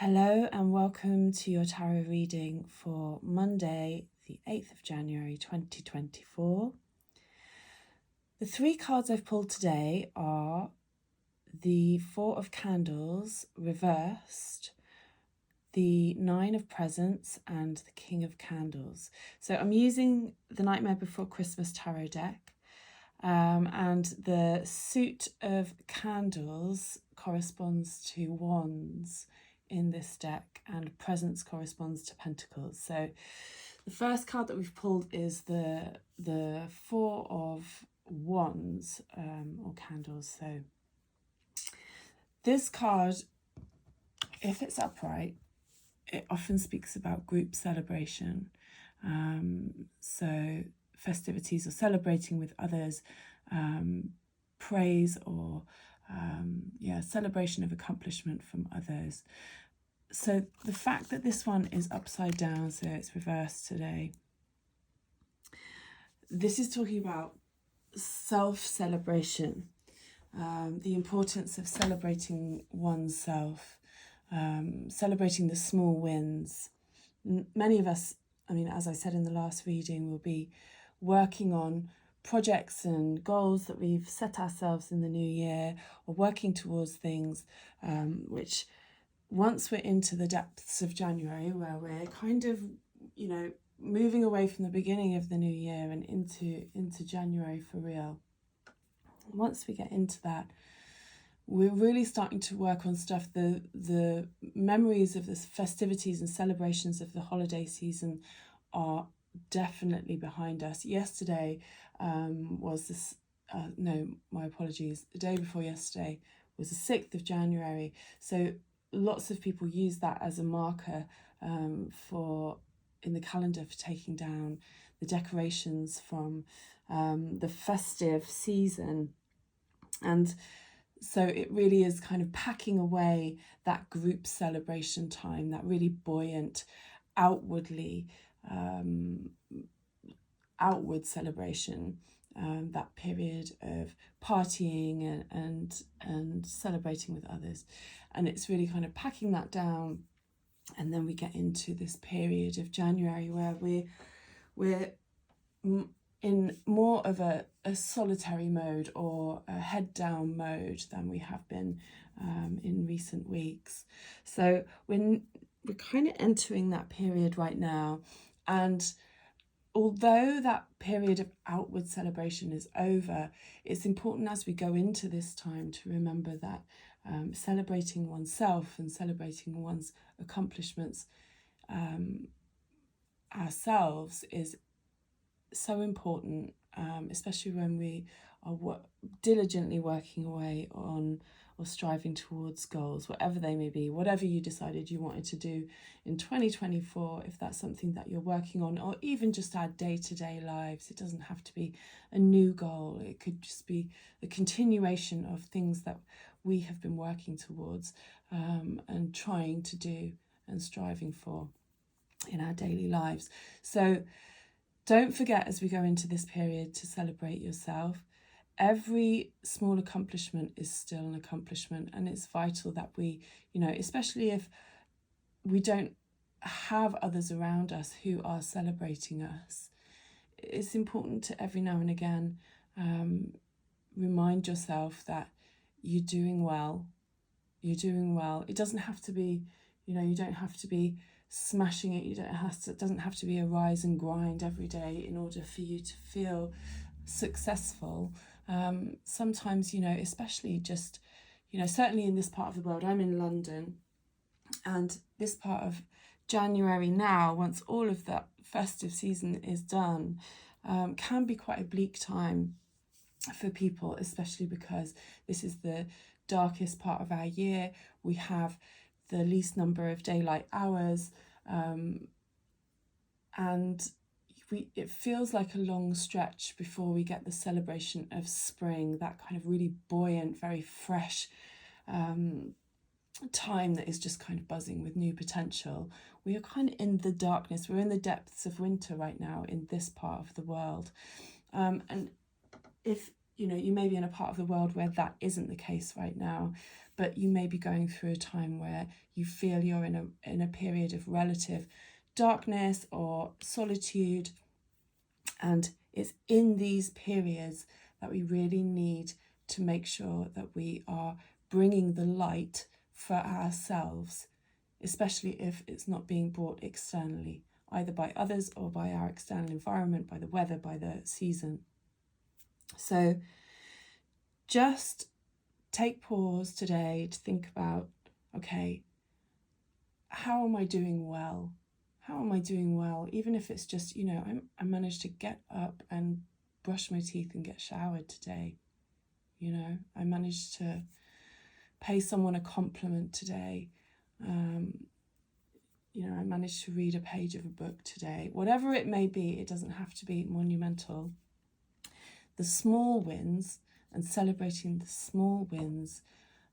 Hello and welcome to your tarot reading for Monday, the 8th of January 2024. The three cards I've pulled today are the Four of Candles reversed, the Nine of Presents and the King of Candles. So I'm using the Nightmare Before Christmas tarot deck, and the suit of candles corresponds to wands in this deck, and presents corresponds to pentacles. So the first card that we've pulled is the Four of Wands, or candles. So this card, if it's upright, it often speaks about group celebration. So festivities or celebrating with others, praise or celebration of accomplishment from others. So the fact that this one is upside down, so it's reversed today, this is talking about self-celebration, the importance of celebrating oneself, celebrating the small wins. Many of us, as I said in the last reading, will be working on projects and goals that we've set ourselves in the new year, or working towards things which, once we're into the depths of January, where we're kind of, moving away from the beginning of the new year and into January for real, once we get into that, we're really starting to work on stuff. The memories of the festivities and celebrations of the holiday season are definitely behind us. Yesterday was this, my apologies, the day before yesterday was the 6th of January. So lots of people use that as a marker in the calendar for taking down the decorations from the festive season. And so it really is kind of packing away that group celebration time, that really buoyant, outward celebration, that period of partying and celebrating with others. And it's really kind of packing that down. And then we get into this period of January where we're in more of a solitary mode or a head down mode than we have been in recent weeks. So we're kind of entering that period right now. And although that period of outward celebration is over, it's important as we go into this time to remember that celebrating oneself and celebrating one's accomplishments ourselves is so important, especially when we are diligently working away on or striving towards goals, whatever they may be, whatever you decided you wanted to do in 2024, if that's something that you're working on, or even just our day-to-day lives. It doesn't have to be a new goal. It could just be the continuation of things that we have been working towards and trying to do and striving for in our daily lives. So don't forget, as we go into this period, to celebrate yourself. Every small accomplishment is still an accomplishment, and it's vital that we, especially if we don't have others around us who are celebrating us, it's important to every now and again remind yourself that you're doing well. You're doing well. It doesn't have to be, you don't have to be smashing it. It doesn't have to be a rise and grind every day in order for you to feel successful. Sometimes, especially just, certainly in this part of the world, I'm in London, and this part of January now, once all of that festive season is done, can be quite a bleak time for people, especially because this is the darkest part of our year. We have the least number of daylight hours, and it feels like a long stretch before we get the celebration of spring, that kind of really buoyant, very fresh time that is just kind of buzzing with new potential. We are kind of in the darkness. We're in the depths of winter right now in this part of the world. And if you may be in a part of the world where that isn't the case right now, but you may be going through a time where you feel you're in a period of relative darkness or solitude. And it's in these periods that we really need to make sure that we are bringing the light for ourselves, especially if it's not being brought externally, either by others or by our external environment, by the weather, by the season. So just take pause today to think about, okay, how am I doing well? How am I doing well? Even if it's just, I managed to get up and brush my teeth and get showered today. I managed to pay someone a compliment today. I managed to read a page of a book today. Whatever it may be, it doesn't have to be monumental. The small wins and celebrating the small wins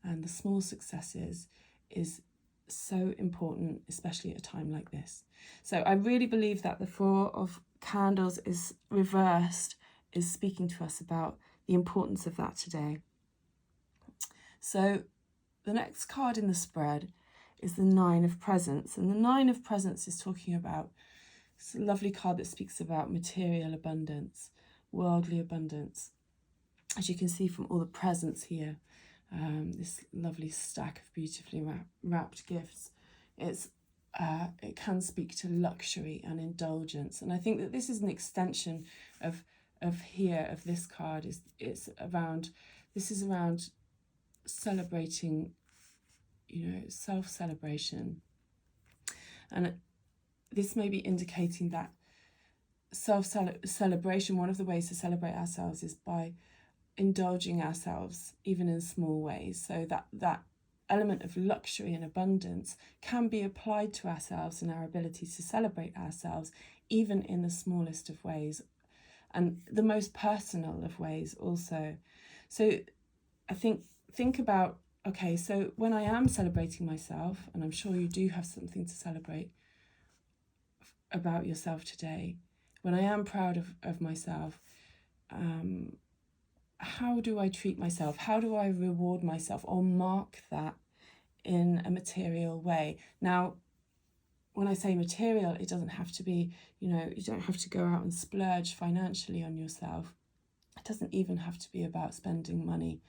and the small successes is so important, especially at a time like this. So I really believe that the Four of Candles is reversed, is speaking to us about the importance of that today. So the next card in the spread is the Nine of Presents. And the Nine of Presents is talking about, it's a lovely card that speaks about material abundance, worldly abundance. As you can see from all the presents here, this lovely stack of beautifully wrapped gifts, it can speak to luxury and indulgence. And I think that this is an extension of this card. This is around celebrating, self-celebration. And this may be indicating that self-celebration, one of the ways to celebrate ourselves is by indulging ourselves, even in small ways. So that element of luxury and abundance can be applied to ourselves and our ability to celebrate ourselves, even in the smallest of ways and the most personal of ways also. So I think about, okay, so when I am celebrating myself, and I'm sure you do have something to celebrate about yourself today, when I am proud of myself, how do I treat myself? How do I reward myself or mark that in a material way? Now, when I say material, it doesn't have to be, you don't have to go out and splurge financially on yourself. It doesn't even have to be about spending money.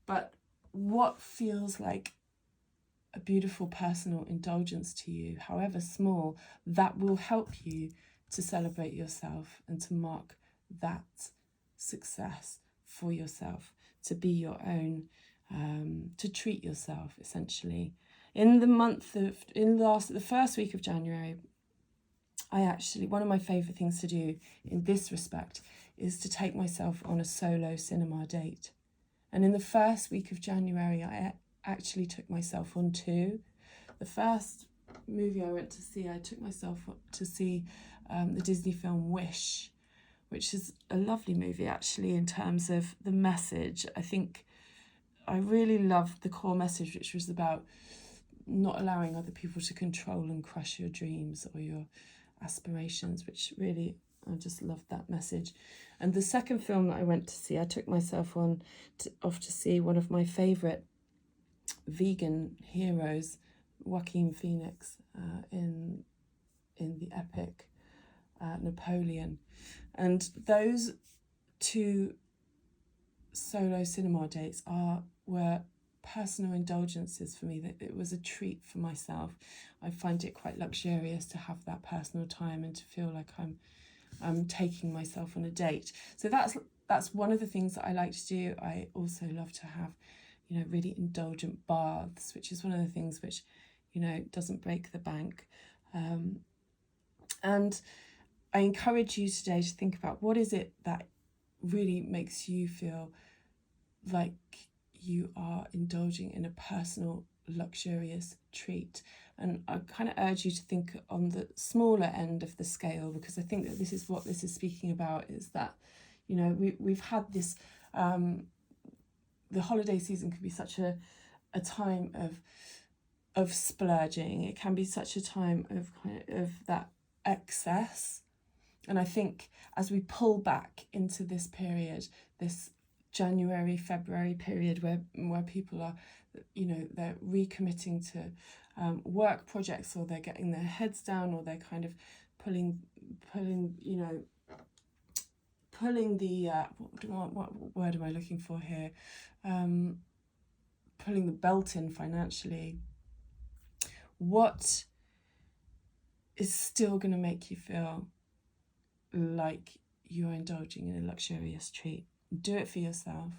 But what feels like a beautiful personal indulgence to you, however small, that will help you to celebrate yourself and to mark that success for yourself, to be your own, to treat yourself essentially. In the first week of January, one of my favourite things to do in this respect is to take myself on a solo cinema date. And in the first week of January, I actually took myself on two. The first movie I went to see, I took myself to see the Disney film Wish, which is a lovely movie actually in terms of the message. I think I really loved the core message, which was about not allowing other people to control and crush your dreams or your aspirations, which really, I just loved that message. And the second film that I went to see, I took myself off to see one of my favourite vegan heroes, Joaquin Phoenix, in the epic Napoleon. And those two solo cinema dates were personal indulgences for me. That it was a treat for myself. I find it quite luxurious to have that personal time and to feel like I'm taking myself on a date. So that's one of the things that I like to do. I also love to have, really indulgent baths, which is one of the things which, doesn't break the bank. And I encourage you today to think about what is it that really makes you feel like you are indulging in a personal, luxurious treat. And I kind of urge you to think on the smaller end of the scale, because I think that this is what this is speaking about, is that, we've had this, the holiday season can be such a time of splurging. It can be such a time of that excess. And I think as we pull back into this period, this January, February period where people are, they're recommitting to work projects, or they're getting their heads down, or they're kind of pulling the what word am I looking for here? Pulling the belt in financially. What is still going to make you feel like you're indulging in a luxurious treat? Do it for yourself.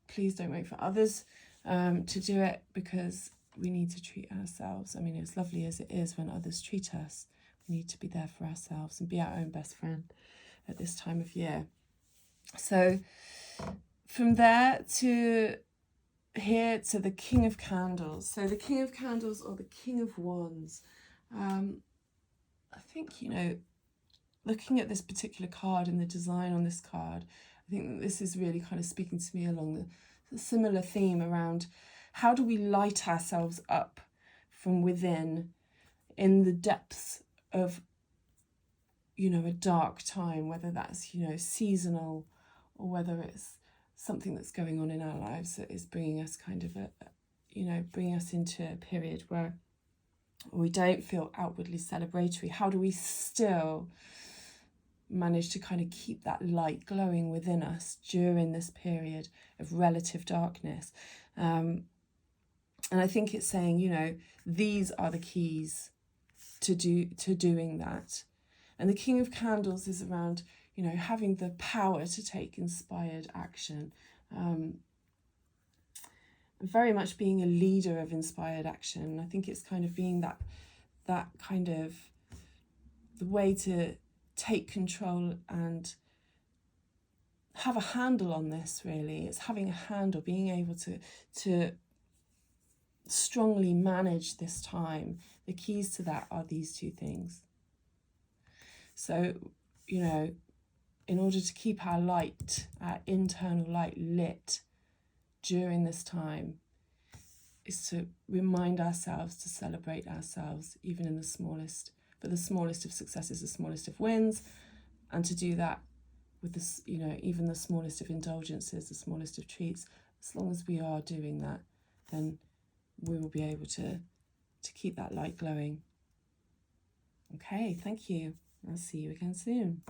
Please don't wait for others to do it, because we need to treat ourselves. I mean, as lovely as it is when others treat us, we need to be there for ourselves and be our own best friend at this time of year. So from there to here to the King of Candles. So the King of Candles, or the King of Wands. I think, looking at this particular card and the design on this card, I think that this is really kind of speaking to me along the similar theme around how do we light ourselves up from within in the depths of, a dark time, whether that's, seasonal, or whether it's something that's going on in our lives that is bringing us kind of bringing us into a period where we don't feel outwardly celebratory. How do we still manage to kind of keep that light glowing within us during this period of relative darkness? And I think it's saying, these are the keys to doing that. And the King of Candles is around, having the power to take inspired action. Very much being a leader of inspired action. I think it's kind of being that kind of the way to take control and have a handle on this, really. It's having a handle, being able to strongly manage this time. The keys to that are these two things. So, in order to keep our light, our internal light lit during this time, is to remind ourselves to celebrate ourselves, even in the smallest. But the smallest of successes, the smallest of wins, and to do that with this, even the smallest of indulgences, the smallest of treats. As long as we are doing that, then we will be able to keep that light glowing. Okay, thank you. I'll see you again soon.